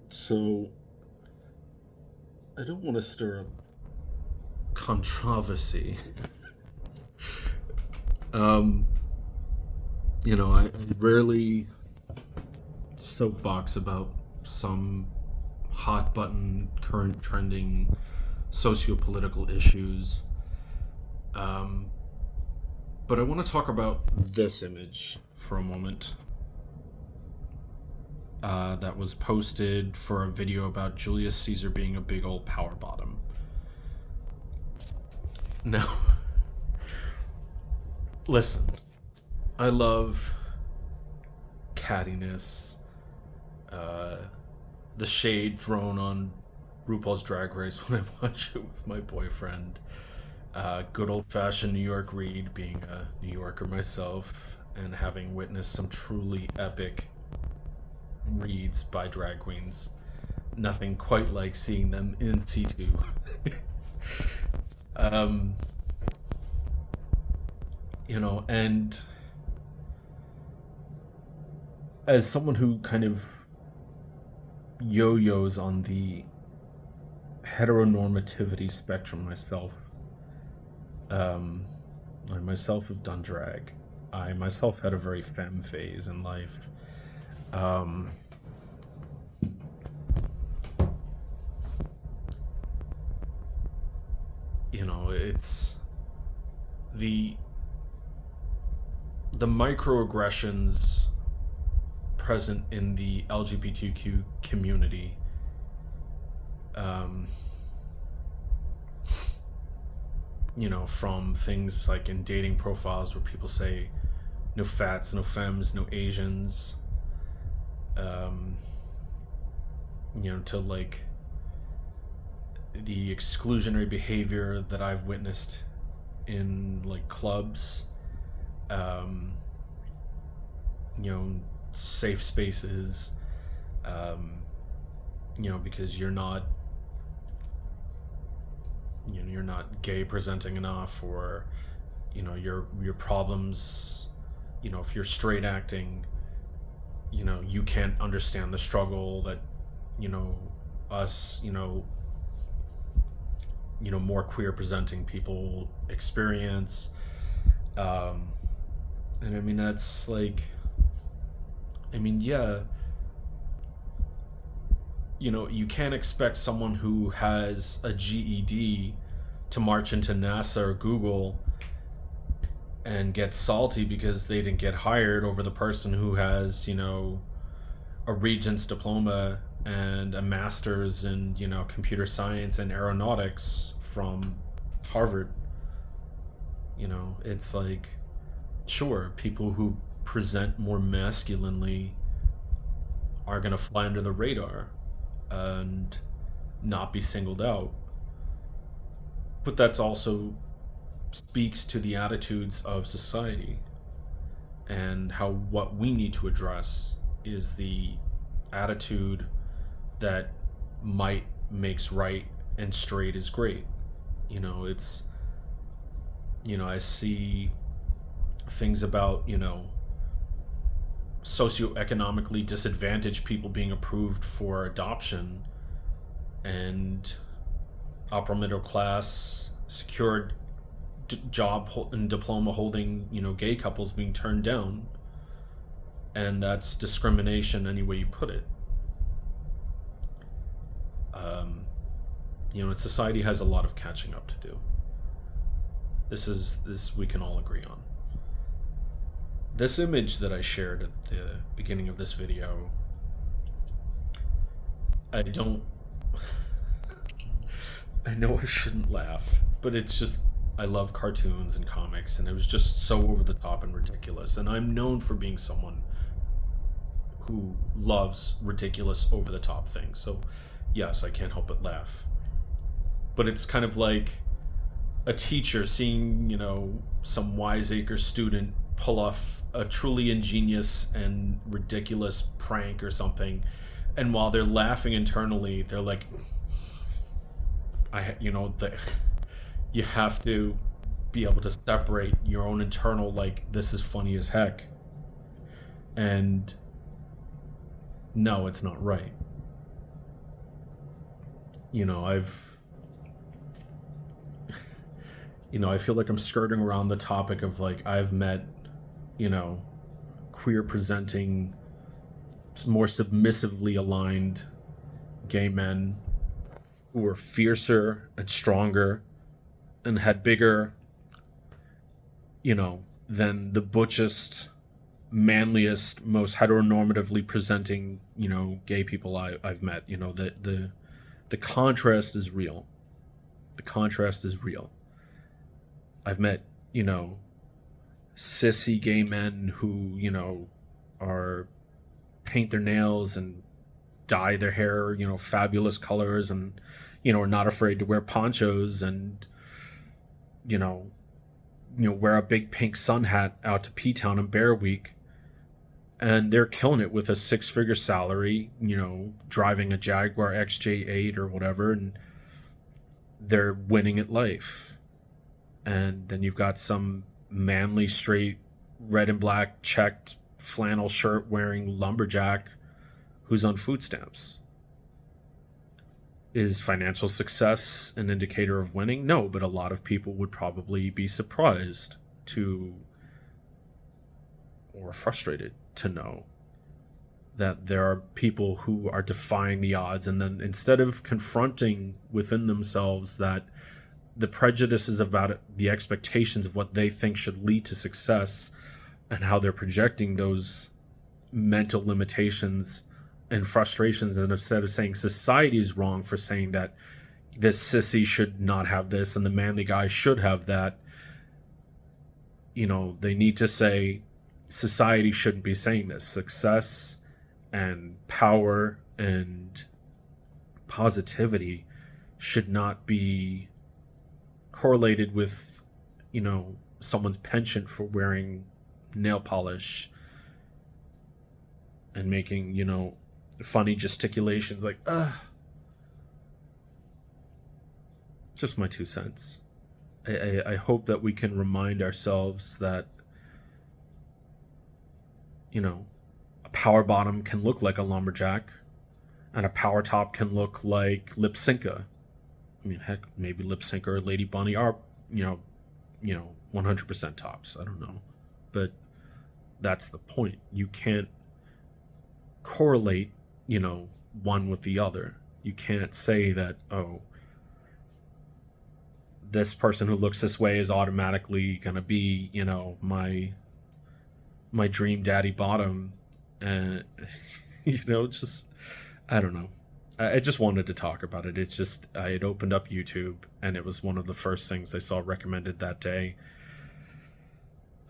So, I don't want to stir up controversy. Um, I rarely soapbox about some hot button, current trending socio-political issues. Um, but I want to talk about this image for a moment that was posted for a video about Julius Caesar being a big old power bottom. Now, listen, I love cattiness, uh, the shade thrown on RuPaul's Drag Race when I watch it with my boyfriend. Good old fashioned New York read, being a New Yorker myself, and having witnessed some truly epic reads by drag queens. Nothing quite like seeing them in situ. um, and as someone who kind of yo yos on the heteronormativity spectrum myself, um, I myself have done drag. I myself had a very femme phase in life. Um, it's the microaggressions present in the LGBTQ community. Um, from things like in dating profiles where people say no fats, no femmes, no Asians, um, to like the exclusionary behavior that I've witnessed in like clubs, um, safe spaces, um, because you're not gay presenting enough, or your problems, if you're straight acting, you can't understand the struggle that us, more queer presenting people experience. um and I mean, that's like, yeah, you can't expect someone who has a GED to march into NASA or Google and get salty because they didn't get hired over the person who has, a regent's diploma and a master's in, computer science and aeronautics from Harvard. It's like, sure, people who present more masculinely are going to fly under the radar and not be singled out. But that's also speaks to the attitudes of society, and how what we need to address is the attitude that might makes right and straight is great. It's, I see things about, socioeconomically disadvantaged people being approved for adoption, and upper middle class secured job and diploma holding, gay couples being turned down. And that's discrimination any way you put it. um, and society has a lot of catching up to do. This we can all agree on. This image that I shared at the beginning of this video, I don't I know I shouldn't laugh, but it's just, I love cartoons and comics, and it was just so over the top and ridiculous. And I'm known for being someone who loves ridiculous, over the top things. So, yes, I can't help but laugh. But it's kind of like a teacher seeing, some wiseacre student pull off a truly ingenious and ridiculous prank or something, and while they're laughing internally, they're like, you have to be able to separate your own internal, like, this is funny as heck, and no, it's not right. you know, I feel like I'm skirting around the topic of like I've met, you know, queer presenting, more submissively aligned gay men who were fiercer and stronger and had bigger, than the butchest, manliest, most heteronormatively presenting, gay people I've met. The contrast is real. The contrast is real. I've met, sissy gay men who, are paint their nails and dye their hair, fabulous colors, and, are not afraid to wear ponchos and, you know, wear a big pink sun hat out to P-Town and Bear Week. And they're killing it with a six-figure salary, driving a Jaguar XJ8 or whatever, and they're winning at life. And then you've got some manly, straight, red and black checked flannel shirt wearing lumberjack who's on food stamps. Is financial success an indicator of winning? No, but a lot of people would probably be surprised to, or frustrated to know, that there are people who are defying the odds, and then instead of confronting within themselves that the prejudices about the expectations of what they think should lead to success and how they're projecting those mental limitations and frustrations, and instead of saying society is wrong for saying that this sissy should not have this and the manly guy should have that, they need to say society shouldn't be saying this. Success and power and positivity should not be correlated with, someone's penchant for wearing nail polish and making, funny gesticulations like, just my 2 cents. I hope that we can remind ourselves that, a power bottom can look like a lumberjack and a power top can look like Lip Synca. I mean, heck, maybe Lip Sync or Lady Bunny are, 100% tops. I don't know. But that's the point. You can't correlate, one with the other. You can't say that, oh, this person who looks this way is automatically going to be, my dream daddy bottom. And, just, I don't know. I just wanted to talk about it. It's just, I had opened up YouTube and it was one of the first things I saw recommended that day.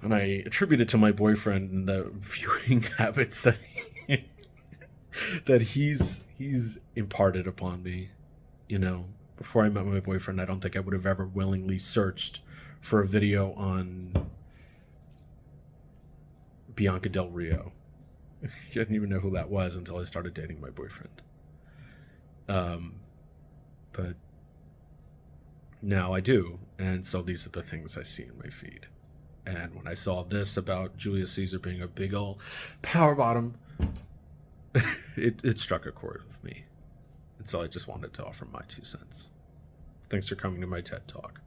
And I attribute it to my boyfriend and the viewing habits that that he's imparted upon me. Before I met my boyfriend, I don't think I would have ever willingly searched for a video on Bianca Del Rio. I didn't even know who that was until I started dating my boyfriend. But now I do, and so these are the things I see in my feed. And when I saw this about Julius Caesar being a big ol' power bottom, it struck a chord with me. And so I just wanted to offer my 2 cents. Thanks for coming to my TED Talk.